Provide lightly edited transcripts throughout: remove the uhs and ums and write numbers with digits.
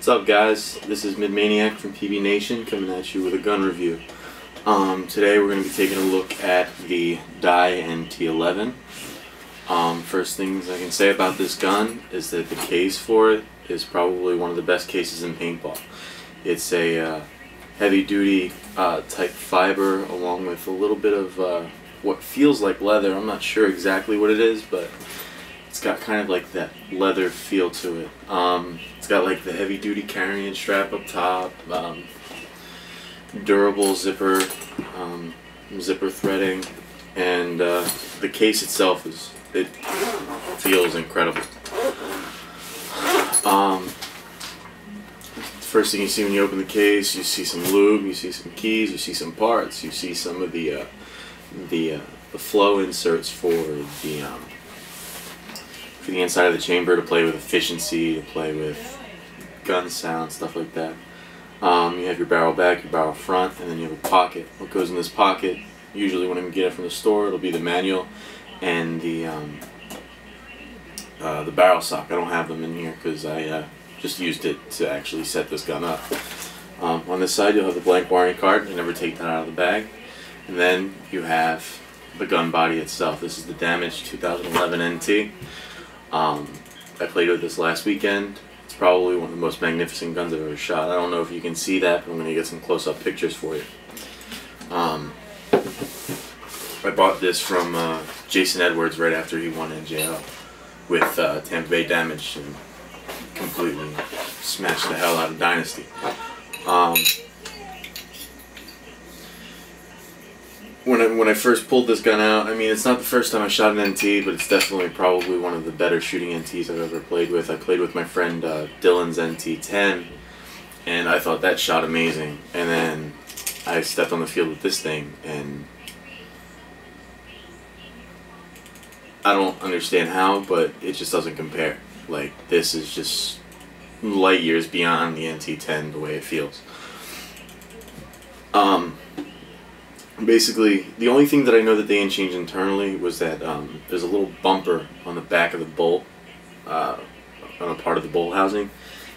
What's up, guys? This is Midmaniac from PB Nation coming at you with a gun review. Today we're going to be taking a look at the DYE NT11. First things I can say about this gun is that the case for it is probably one of the best cases in paintball. It's a heavy-duty type fiber along with a little bit of what feels like leather. I'm not sure exactly what it is, but it's got kind of like that leather feel to it. It's got like the heavy-duty carrying strap up top, durable zipper threading, and the case itself it feels incredible. First thing you see when you open the case, you see some lube, you see some keys, you see some parts, you see some of the flow inserts for the inside of the chamber to play with efficiency, to play with gun sound, stuff like that. You have your barrel back, your barrel front, and then you have a pocket. What goes in this pocket, usually when I get it from the store, it'll be the manual and the barrel sock. I don't have them in here because I just used it to actually set this gun up. On this side you'll have the blank warranty card. I never take that out of the bag. And then you have the gun body itself. This is the damaged 2011 NT. I played with this last weekend. It's probably one of the most magnificent guns I've ever shot. I don't know if you can see that, but I'm going to get some close-up pictures for you. I bought this from Jason Edwards right after he won NJL with Tampa Bay damaged and completely smashed the hell out of Dynasty. When I first pulled this gun out, I mean, it's not the first time I shot an NT, but it's definitely probably one of the better shooting NTs I've ever played with. I played with my friend Dylan's NT10, and I thought that shot amazing. And then I stepped on the field with this thing, and I don't understand how, but it just doesn't compare. Like, this is just light years beyond the NT10, the way it feels. Basically, the only thing that I know that they didn't change internally was that there's a little bumper on the back of the bolt, on a part of the bolt housing,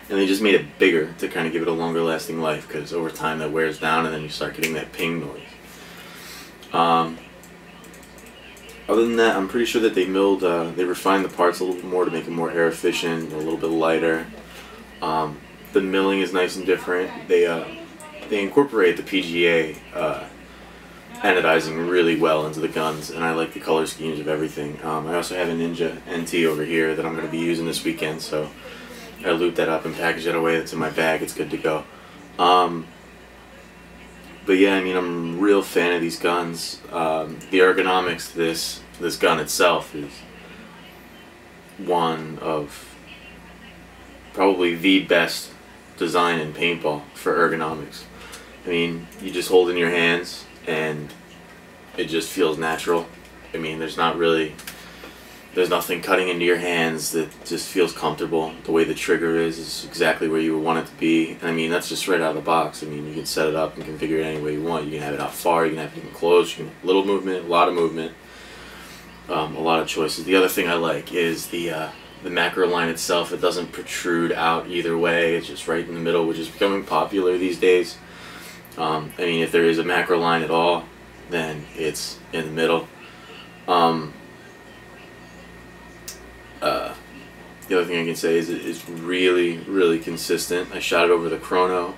and they just made it bigger to kind of give it a longer lasting life, because over time that wears down and then you start getting that ping noise. Other than that, I'm pretty sure that they refined the parts a little bit more to make it more air efficient, a little bit lighter. The milling is nice and different. They incorporate the PGA anodizing really well into the guns, and I like the color schemes of everything. I also have a Ninja NT over here that I'm going to be using this weekend, so I looped that up and packaged it away. That's in my bag. It's good to go. But yeah, I mean, I'm a real fan of these guns. The ergonomics to this gun itself is one of probably the best design in paintball for ergonomics. I mean, you just hold in your hands and it just feels natural. I mean, there's nothing cutting into your hands that just feels comfortable. The way the trigger is exactly where you would want it to be. And I mean, that's just right out of the box. I mean, you can set it up and configure it any way you want. You can have it out far, you can have it in close, you can have little movement, a lot of movement, a lot of choices. The other thing I like is the macro line itself. It doesn't protrude out either way. It's just right in the middle, which is becoming popular these days. I mean, if there is a macro line at all, then it's in the middle. The other thing I can say is it's really, really consistent. I shot it over the chrono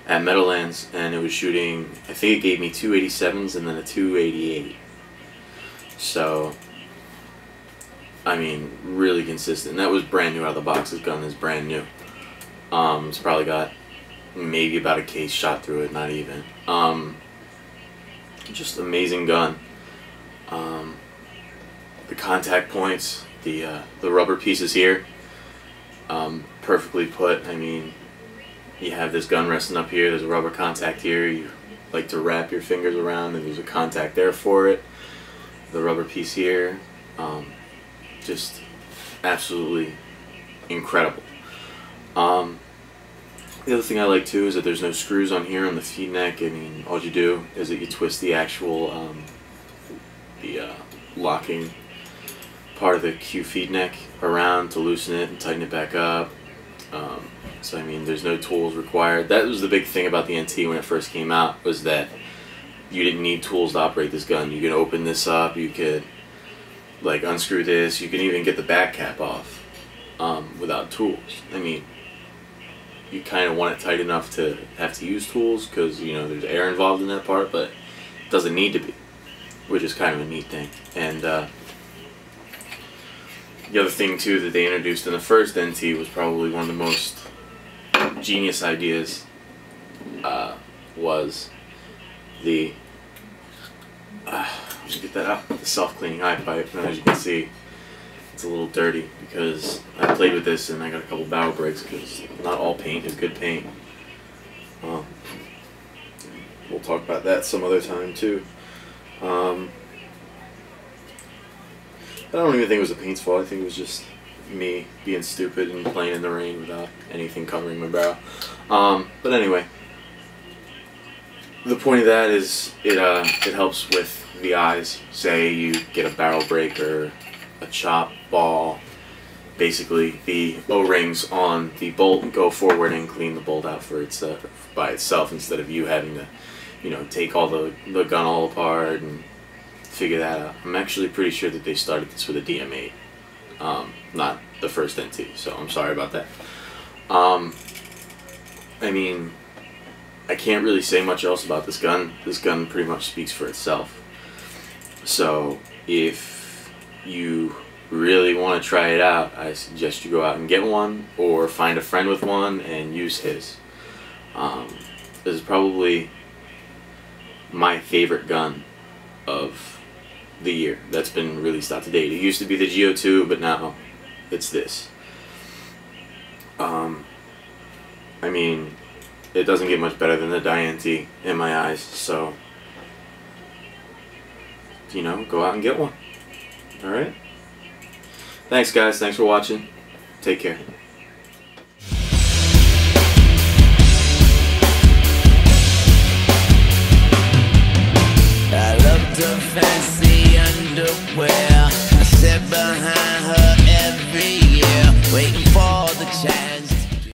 at Meadowlands, and it was shooting, I think it gave me 287s and then a 288. So, I mean, really consistent. And that was brand new out of the box. This gun is brand new. It's probably got maybe about a case shot through it, not even. Just amazing gun. The contact points, the rubber pieces here, perfectly put. I mean, you have this gun resting up here, there's a rubber contact here, you like to wrap your fingers around and there's a contact there for it. The rubber piece here, just absolutely incredible. The other thing I like too is that there's no screws on here on the feed neck. I mean, all you do is that you twist the actual locking part of the Q feed neck around to loosen it and tighten it back up. So I mean, there's no tools required. That was the big thing about the NT when it first came out, was that you didn't need tools to operate this gun. You could open this up, you could like unscrew this, you can even get the back cap off without tools. I mean, you kind of want it tight enough to have to use tools because, you know, there's air involved in that part, but it doesn't need to be, which is kind of a neat thing. And the other thing too that they introduced in the first NT was probably one of the most genius ideas, was the get that out, the self-cleaning eye pipe. And as you can see, it's a little dirty because I played with this and I got a couple barrel breaks because not all paint is good paint. We'll talk about that some other time too. I don't even think it was the paint's fault. I think it was just me being stupid and playing in the rain without anything covering my barrel. But anyway, the point of that is it helps with the eyes. Say you get a barrel break or a chop ball, basically the O-rings on the bolt go forward and clean the bolt out for by itself, instead of you having to, you know, take all the gun all apart and figure that out. I'm actually pretty sure that they started this with a DM8, not the first NT, so I'm sorry about that. I mean, I can't really say much else about this gun. This gun pretty much speaks for itself. So if you really want to try it out, I suggest you go out and get one, or find a friend with one and use his. This is probably my favorite gun of the year that's been released out to date. It used to be the GO2, but now it's this. I mean, it doesn't get much better than the DYE NT in my eyes, so, you know, go out and get one. Alright? Thanks guys, thanks for watching. Take care. I love the fancy underwear.